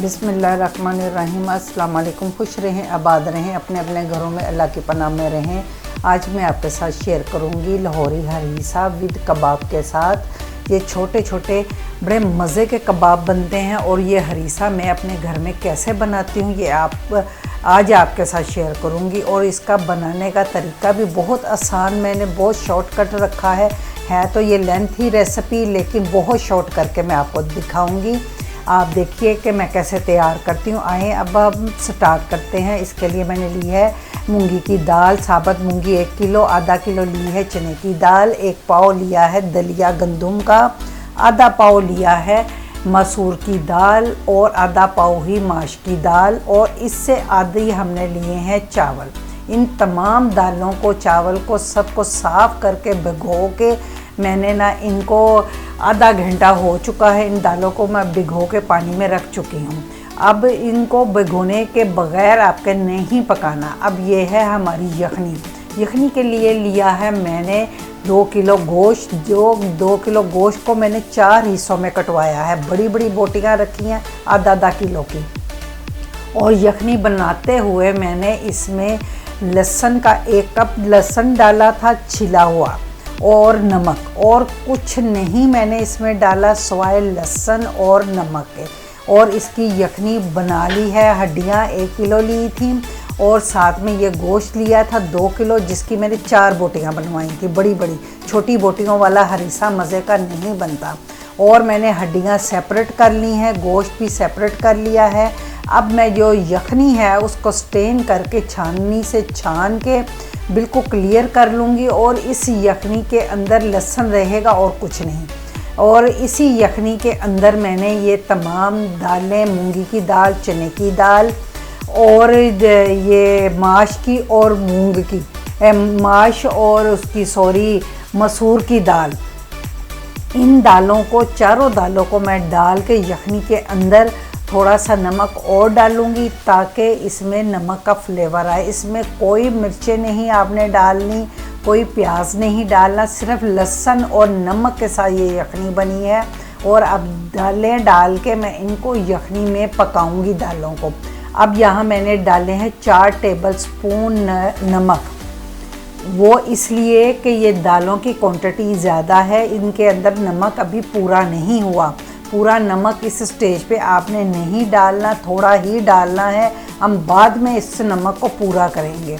बिस्मिल्लाहिर्रहमानिर्रहीम। अस्सलाम वालेकुम। खुश रहें, आबाद रहें, अपने अपने घरों में अल्लाह की पनाह में रहें। आज मैं आपके साथ शेयर करूंगी लाहौरी हरीसा विद कबाब के साथ। ये छोटे छोटे बड़े मज़े के कबाब बनते हैं और ये हरीसा मैं अपने घर में कैसे बनाती हूँ ये आज आपके साथ शेयर करूँगी। और इसका बनाने का तरीका भी बहुत आसान, मैंने बहुत शॉर्टकट रखा है तो ये लेंथी रेसिपी लेकिन बहुत शॉर्ट करके मैं आपको दिखाऊंगी। आप देखिए कि मैं कैसे तैयार करती हूँ। आए अब हम स्टार्ट करते हैं। इसके लिए मैंने ली है मूंगी की दाल, साबुत मूंगी 1 किलो, आधा किलो ली है चने की दाल, 1 पाव लिया है दलिया गंदम का, आधा पाव लिया है मसूर की दाल और आधा पाव ही माश की दाल, और इससे आधी हमने लिए हैं चावल। इन तमाम दालों को, चावल को, सबको साफ़ करके भिगो के मैंने इनको आधा घंटा हो चुका है, इन दालों को मैं भिगो के पानी में रख चुकी हूँ। अब इनको भिगोने के बग़ैर आपके नहीं पकाना। अब ये है हमारी यखनी। यखनी के लिए लिया है मैंने 2 किलो गोश्त। जो 2 किलो गोश्त को मैंने 4 हिस्सों में कटवाया है। बड़ी बड़ी बोटियाँ रखी हैं आधा किलो की। और यखनी बनाते हुए मैंने इसमें लहसुन का 1 कप लहसुन डाला था छिला हुआ, और नमक, और कुछ नहीं मैंने इसमें डाला सिवाय लहसुन और नमक के। और इसकी यखनी बना ली है। हड्डियाँ 1 किलो ली थी और साथ में ये गोश्त लिया था 2 किलो, जिसकी मैंने 4 बोटियाँ बनवाई थी बड़ी बड़ी। छोटी बोटियों वाला हरीसा मज़े का नहीं बनता। और मैंने हड्डियाँ सेपरेट कर ली हैं, गोश्त भी सेपरेट कर लिया है। अब मैं जो यखनी है उसको स्टेन करके छाननी से छान के बिल्कुल क्लियर कर लूँगी। और इस यखनी के अंदर लहसुन रहेगा और कुछ नहीं। और इसी यखनी के अंदर मैंने ये तमाम दालें, मूंगी की दाल, चने की दाल और ये माश की और मूंग की माश और उसकी मसूर की दाल, इन दालों को, चारों दालों को मैं डाल के यखनी के अंदर थोड़ा सा नमक और डालूंगी ताकि इसमें नमक का फ्लेवर आए। इसमें कोई मिर्चें नहीं आपने डालनी, कोई प्याज नहीं डालना, सिर्फ लहसुन और नमक के साथ ये यखनी बनी है। और अब दालें डाल के मैं इनको यखनी में पकाऊंगी दालों को। अब यहाँ मैंने डाले हैं 4 टेबलस्पून नमक। वो इसलिए कि ये दालों की क्वांटिटी ज़्यादा है, इनके अंदर नमक अभी पूरा नहीं हुआ। पूरा नमक इस स्टेज पे आपने नहीं डालना, थोड़ा ही डालना है। हम बाद में इस नमक को पूरा करेंगे।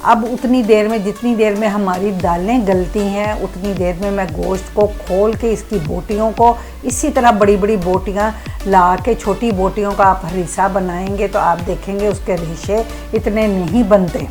अब उतनी देर में, जितनी देर में हमारी दालें गलती हैं, उतनी देर में मैं गोश्त को खोल के इसकी बोटियों को, इसी तरह बड़ी बड़ी बोटियां ला के, छोटी बोटियों का आप हरीसा बनाएंगे तो आप देखेंगे उसके रेशे इतने नहीं बनते।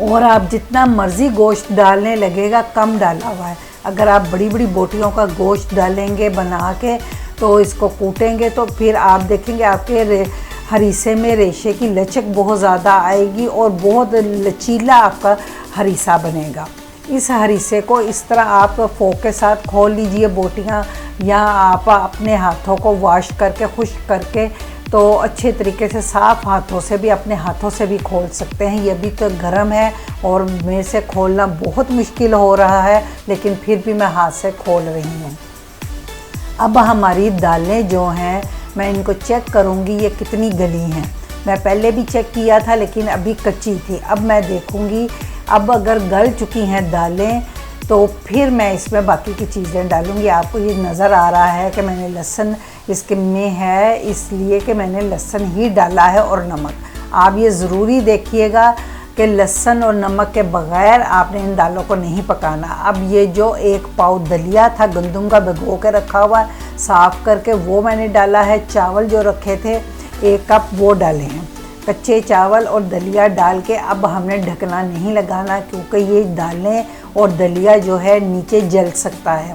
और आप जितना मर्ज़ी गोश्त डालने लगेगा कम डाला हुआ है। अगर आप बड़ी बड़ी बोटियों का गोश्त डालेंगे बना के तो इसको कूटेंगे तो फिर आप देखेंगे आपके हरीसे में रेशे की लचक बहुत ज़्यादा आएगी और बहुत लचीला आपका हरीसा बनेगा। इस हरीसे को इस तरह आप फोक के साथ खोल लीजिए बोटियाँ, या आप अपने हाथों को वॉश करके, खुश्क करके, तो अच्छे तरीके से साफ़ हाथों से भी, अपने हाथों से भी खोल सकते हैं। ये भी तो गर्म है और मेरे से खोलना बहुत मुश्किल हो रहा है, लेकिन फिर भी मैं हाथ से खोल रही हूँ। अब हमारी दालें जो हैं मैं इनको चेक करूँगी ये कितनी गली हैं। मैं पहले भी चेक किया था लेकिन अभी कच्ची थी। अब मैं देखूँगी, अब अगर गल चुकी हैं दालें तो फिर मैं इसमें बाकी की चीज़ें डालूँगी। आपको ये नज़र आ रहा है कि मैंने लहसुन इसके में है, इसलिए कि मैंने लहसुन ही डाला है और नमक। आप ये ज़रूरी देखिएगा कि लहसुन और नमक के बग़ैर आपने इन दालों को नहीं पकाना। अब ये जो 1 पाव दलिया था गंदम का भिगो के रखा हुआ, साफ़ करके वो मैंने डाला है। चावल जो रखे थे 1 कप वो डाले हैं। कच्चे चावल और दलिया डाल के अब हमने ढकना नहीं लगाना, क्योंकि ये दालें और दलिया जो है नीचे जल सकता है,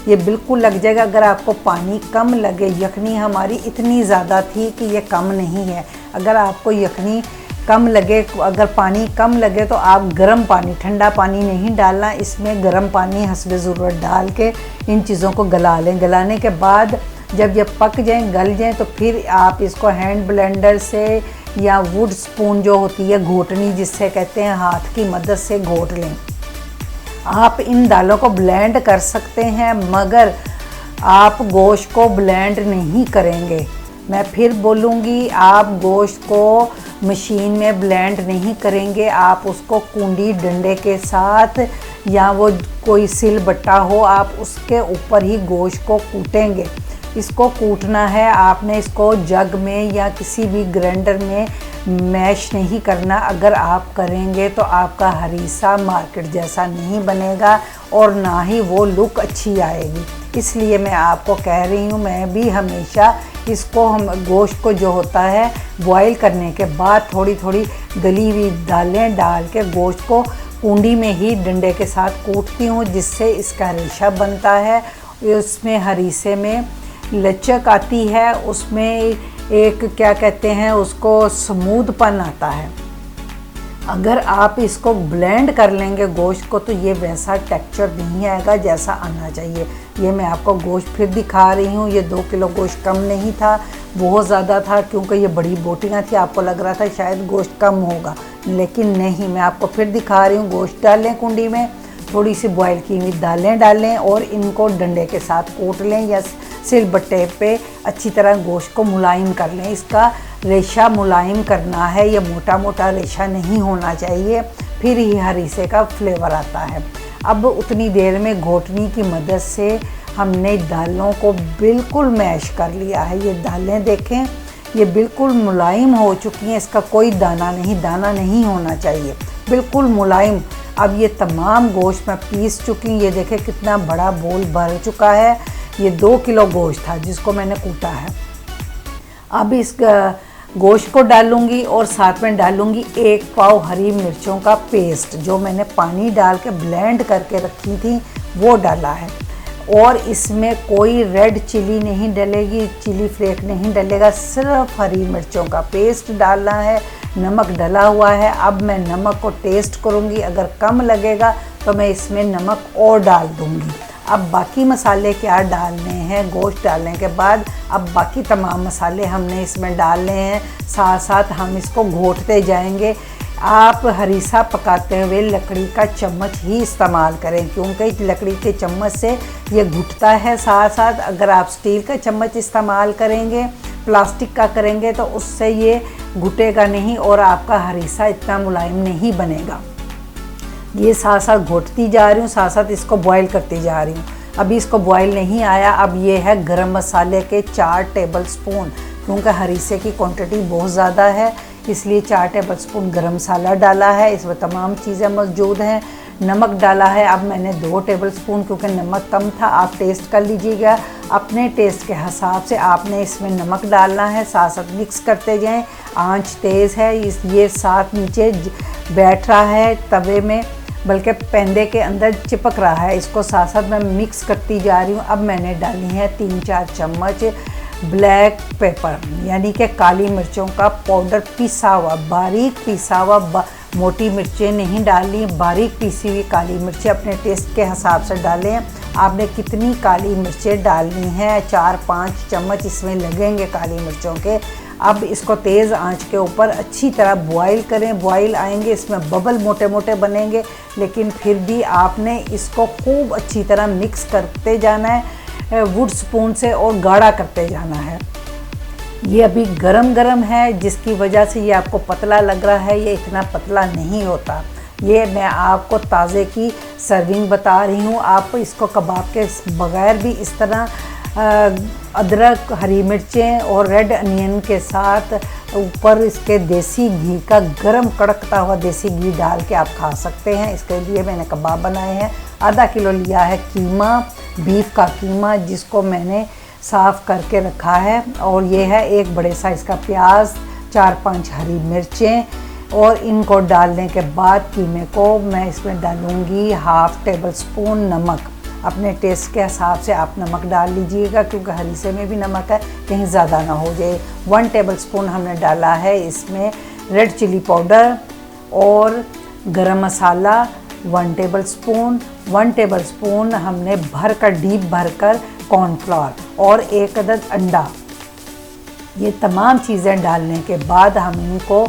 ये बिल्कुल लग जाएगा। अगर आपको पानी कम लगे, यखनी हमारी इतनी ज़्यादा थी कि ये कम नहीं है। अगर आपको यखनी कम लगे, अगर पानी कम लगे तो आप गर्म पानी, ठंडा पानी नहीं डालना, इसमें गर्म पानी हस्बे ज़रूरत डाल के इन चीज़ों को गला लें। गलाने के बाद जब ये पक जाएं, गल जाएं, तो फिर आप इसको हैंड ब्लेंडर से या वुड स्पून जो होती है, घोटनी जिससे कहते हैं, हाथ की मदद से घोट लें। आप इन दालों को ब्लेंड कर सकते हैं, मगर आप गोश्त को ब्लेंड नहीं करेंगे। मैं फिर बोलूँगी, आप गोश्त को मशीन में ब्लेंड नहीं करेंगे, आप उसको कुंडी डंडे के साथ या वो कोई सिल बट्टा हो, आप उसके ऊपर ही गोश्त को कूटेंगे। इसको कूटना है आपने, इसको जग में या किसी भी ग्राइंडर में मैश नहीं करना। अगर आप करेंगे तो आपका हरीसा मार्केट जैसा नहीं बनेगा और ना ही वो लुक अच्छी आएगी। इसलिए मैं आपको कह रही हूँ, मैं भी हमेशा इसको हम गोश्त को जो होता है बॉईल करने के बाद थोड़ी थोड़ी गली हुई दालें डाल के गोश्त को कुंडी में ही डंडे के साथ कूटती हूँ, जिससे इसका रेशा बनता है। उसमें हरीसे में लचक आती है, उसमें एक क्या कहते हैं उसको स्मूथपन आता है। अगर आप इसको ब्लेंड कर लेंगे गोश्त को तो ये वैसा टेक्सचर नहीं आएगा जैसा आना चाहिए। ये मैं आपको गोश्त फिर दिखा रही हूँ। ये 2 किलो गोश्त कम नहीं था, बहुत ज़्यादा था, क्योंकि ये बड़ी बोटियाँ थी। आपको लग रहा था शायद गोश्त कम होगा, लेकिन नहीं। मैं आपको फिर दिखा रही हूँ। गोश्त डालें कुंडी में, थोड़ी सी बॉयल की हुई दालें डालें और इनको डंडे के साथ कूट लें या सिलबट्टे पे अच्छी तरह गोश्त को मुलायम कर लें। इसका रेशा मुलायम करना है, ये मोटा मोटा रेशा नहीं होना चाहिए, फिर ही हरीसे का फ्लेवर आता है। अब उतनी देर में घोटनी की मदद से हमने दालों को बिल्कुल मैश कर लिया है। ये दालें देखें, ये बिल्कुल मुलायम हो चुकी हैं, इसका कोई दाना नहीं होना चाहिए, बिल्कुल मुलायम। अब ये तमाम गोश्त मैं पीस चुकी हूँ। ये देखें कितना बड़ा बोल भर चुका है। ये 2 किलो गोश्त था जिसको मैंने कूटा है। अब इस गोश्त को डालूंगी और साथ में डालूंगी 1 पाव हरी मिर्चों का पेस्ट, जो मैंने पानी डाल के ब्लेंड करके रखी थी वो डाला है। और इसमें कोई रेड चिली नहीं डलेगी, चिली फ्लेक नहीं डलेगा, सिर्फ हरी मिर्चों का पेस्ट डालना है। नमक डला हुआ है। अब मैं नमक को टेस्ट करूँगी, अगर कम लगेगा तो मैं इसमें नमक और डाल दूँगी। अब बाकी मसाले क्या डालने हैं, गोश्त डालने के बाद अब बाकी तमाम मसाले हमने इसमें डालने हैं। साथ साथ हम इसको घोटते जाएंगे। आप हरीसा पकाते हुए लकड़ी का चम्मच ही इस्तेमाल करें, क्योंकि लकड़ी के चम्मच से ये घुटता है। साथ साथ अगर आप स्टील का चम्मच इस्तेमाल करेंगे, प्लास्टिक का करेंगे, तो उससे ये घुटेगा नहीं और आपका हरीसा इतना मुलायम नहीं बनेगा। ये साथ साथ घोटती जा रही हूँ, साथ साथ इसको बॉईल करती जा रही हूँ। अभी इसको बॉईल नहीं आया। अब ये है गरम मसाले के 4 टेबल स्पून, क्योंकि हरीसे की क्वांटिटी बहुत ज़्यादा है, इसलिए 4 टेबल स्पून गरम मसाला डाला है। इसमें तमाम चीज़ें मौजूद हैं। नमक डाला है अब मैंने 2 टेबल स्पून, क्योंकि नमक कम था। आप टेस्ट कर लीजिएगा, अपने टेस्ट के हिसाब से आपने इसमें नमक डालना है। साथ साथ मिक्स करते जाएं। आंच तेज़ है, ये साथ नीचे बैठ रहा है तवे में, बल्कि पैंदे के अंदर चिपक रहा है। इसको साथ साथ मैं मिक्स करती जा रही हूँ। अब मैंने डाली है 3-4 चम्मच ब्लैक पेपर, यानी कि काली मिर्चों का पाउडर पिसा हुआ, बारीक पिसा हुआ। मोटी मिर्चें नहीं डालनी, बारीक पीसी हुई काली मिर्चें अपने टेस्ट के हिसाब से डालें। आपने कितनी काली मिर्चें डालनी हैं, 4-5 चम्मच इसमें लगेंगे काली मिर्चों के। अब इसको तेज़ आंच के ऊपर अच्छी तरह बॉईल करें। बॉईल आएंगे, इसमें बबल मोटे मोटे बनेंगे, लेकिन फिर भी आपने इसको खूब अच्छी तरह मिक्स करते जाना है वुड स्पून से और गाढ़ा करते जाना है। ये अभी गरम है, जिसकी वजह से ये आपको पतला लग रहा है। ये इतना पतला नहीं होता। ये मैं आपको ताज़े की सर्विंग बता रही हूँ। आप इसको कबाब के बगैर भी इस तरह अदरक, हरी मिर्चें और रेड अनियन के साथ ऊपर इसके देसी घी का गरम कड़कता हुआ देसी घी डाल के आप खा सकते हैं। इसके लिए मैंने कबाब बनाए हैं। आधा किलो लिया है कीमा, बीफ का कीमा, जिसको मैंने साफ़ करके रखा है। और ये है 1 बड़े साइज़ का प्याज, 4-5 हरी मिर्चें। और इनको डालने के बाद कीमे को मैं इसमें डालूँगी 1/2 टेबल स्पून नमक। अपने टेस्ट के हिसाब से आप नमक डाल लीजिएगा, क्योंकि हरीसे में भी नमक है, कहीं ज़्यादा ना हो जाए। 1 टेबल स्पून हमने डाला है इसमें रेड चिली पाउडर और गरम मसाला 1 टेबल स्पून। 1 टेबल स्पून हमने डीप भरकर कॉर्नफ्लोर और 1 अदद अंडा। ये तमाम चीज़ें डालने के बाद हम इनको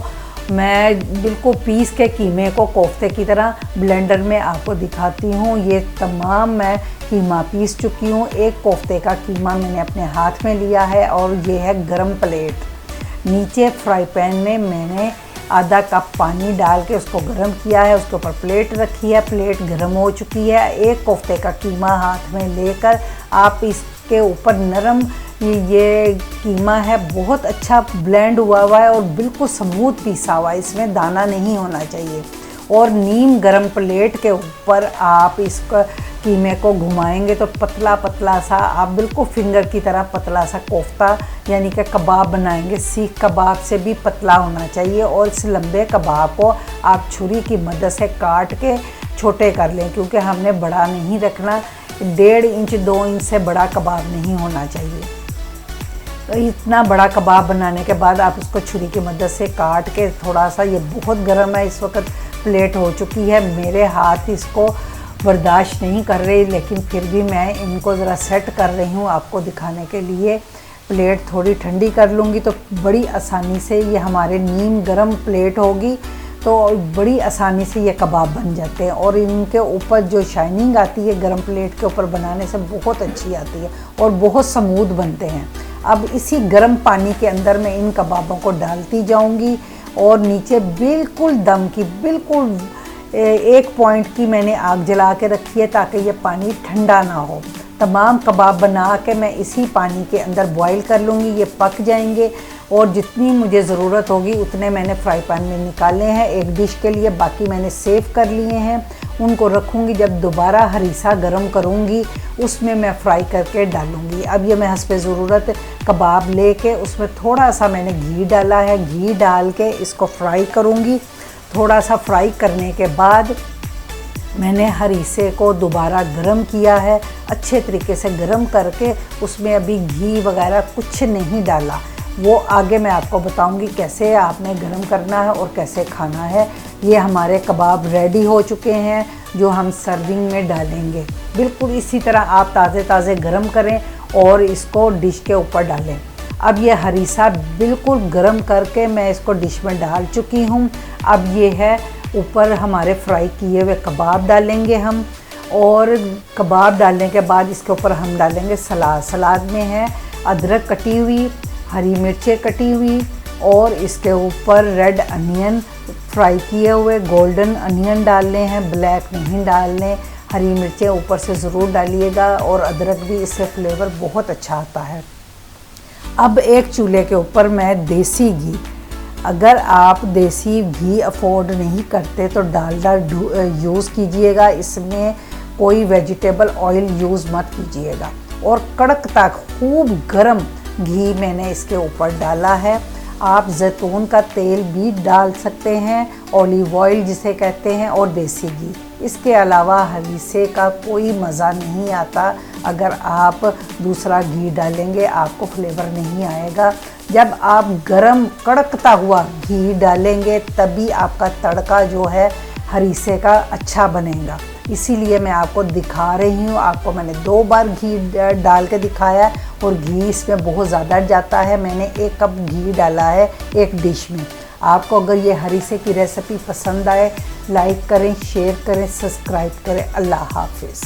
मैं बिल्कुल पीस के कीमे को कोफ्ते की तरह ब्लेंडर में आपको दिखाती हूँ। ये तमाम मैं कीमा पीस चुकी हूँ। एक कोफ्ते का कीमा मैंने अपने हाथ में लिया है और ये है गरम प्लेट। नीचे फ्राई पैन में मैंने आधा कप पानी डाल के उसको गर्म किया है, उसके ऊपर प्लेट रखी है, प्लेट गर्म हो चुकी है। एक कोफ्ते का कीमा हाथ में लेकर आप इसके ऊपर नरम ये कीमा है, बहुत अच्छा ब्लेंड हुआ हुआ है और बिल्कुल स्मूथ पिसा हुआ है, इसमें दाना नहीं होना चाहिए। और नीम गरम प्लेट के ऊपर आप इसको कीमे को घुमाएंगे तो पतला पतला सा आप बिल्कुल फिंगर की तरह पतला सा कोफ्ता यानी कि कबाब बनाएंगे। सीख कबाब से भी पतला होना चाहिए और इस लंबे कबाब को आप छुरी की मदद से काट के छोटे कर लें, क्योंकि हमने बड़ा नहीं रखना, 1.5 इंच 2 इंच से बड़ा कबाब नहीं होना चाहिए। तो इतना बड़ा कबाब बनाने के बाद आप इसको छुरी की मदद से काट के थोड़ा सा, ये बहुत गर्म है इस वक्त, प्लेट हो चुकी है, मेरे हाथ इसको बर्दाश्त नहीं कर रही, लेकिन फिर भी मैं इनको ज़रा सेट कर रही हूँ आपको दिखाने के लिए। प्लेट थोड़ी ठंडी कर लूँगी तो बड़ी आसानी से ये हमारे नीम गरम प्लेट होगी तो बड़ी आसानी से ये कबाब बन जाते हैं और इनके ऊपर जो शाइनिंग आती है गरम प्लेट के ऊपर बनाने से बहुत अच्छी आती है और बहुत स्मूथ बनते हैं। अब इसी गर्म पानी के अंदर मैं इन कबाबों को डालती जाऊंगी और नीचे बिल्कुल दम की, बिल्कुल 1 पॉइंट की मैंने आग जला के रखी है ताकि ये पानी ठंडा ना हो। तमाम कबाब बना के मैं इसी पानी के अंदर बॉईल कर लूँगी, ये पक जाएंगे और जितनी मुझे ज़रूरत होगी उतने मैंने फ्राई पैन में निकाले हैं एक डिश के लिए, बाकी मैंने सेव कर लिए हैं। उनको रखूँगी, जब दोबारा हरीसा गरम करूँगी उसमें मैं फ्राई करके डालूँगी। अब ये मैं हस्बे ज़रूरत कबाब लेके उसमें थोड़ा सा मैंने घी डाला है, घी डाल के इसको फ्राई करूँगी। थोड़ा सा फ्राई करने के बाद मैंने हरीसे को दोबारा गरम किया है, अच्छे तरीके से गरम करके उसमें अभी घी वगैरह कुछ नहीं डाला, वो आगे मैं आपको बताऊंगी कैसे आपने गरम करना है और कैसे खाना है। ये हमारे कबाब रेडी हो चुके हैं जो हम सर्विंग में डालेंगे। बिल्कुल इसी तरह आप ताज़े ताज़े गरम करें और इसको डिश के ऊपर डालें। अब ये हरीसा बिल्कुल गरम करके मैं इसको डिश में डाल चुकी हूँ। अब ये है ऊपर हमारे फ्राई किए हुए कबाब डालेंगे हम, और कबाब डालने के बाद इसके ऊपर हम डालेंगे सलाद। सलाद में है अदरक कटी हुई, हरी मिर्चें कटी हुई और इसके ऊपर रेड अनियन फ्राई किए हुए, गोल्डन अनियन डालने हैं, ब्लैक नहीं डालने। हरी मिर्चें ऊपर से ज़रूर डालिएगा और अदरक भी, इससे फ्लेवर बहुत अच्छा आता है। अब एक चूल्हे के ऊपर मैं देसी घी, अगर आप देसी घी अफोर्ड नहीं करते तो डालडा यूज़ कीजिएगा, इसमें कोई वेजिटेबल ऑयल यूज़ मत कीजिएगा। और कड़कता खूब गरम घी मैंने इसके ऊपर डाला है। आप जैतून का तेल भी डाल सकते हैं, ऑलिव ऑयल जिसे कहते हैं, और देसी घी। इसके अलावा हरीसे का कोई मज़ा नहीं आता अगर आप दूसरा घी डालेंगे, आपको फ्लेवर नहीं आएगा। जब आप गरम कड़कता हुआ घी डालेंगे तभी आपका तड़का जो है हरीसे का अच्छा बनेगा। इसीलिए मैं आपको दिखा रही हूँ। आपको मैंने 2 बार घी डाल के दिखाया है और घी इसमें बहुत ज़्यादा जाता है। मैंने 1 कप घी डाला है एक डिश में। आपको अगर ये हरीसे की रेसिपी पसंद आए, लाइक करें, शेयर करें, सब्सक्राइब करें। अल्लाह हाफिज़।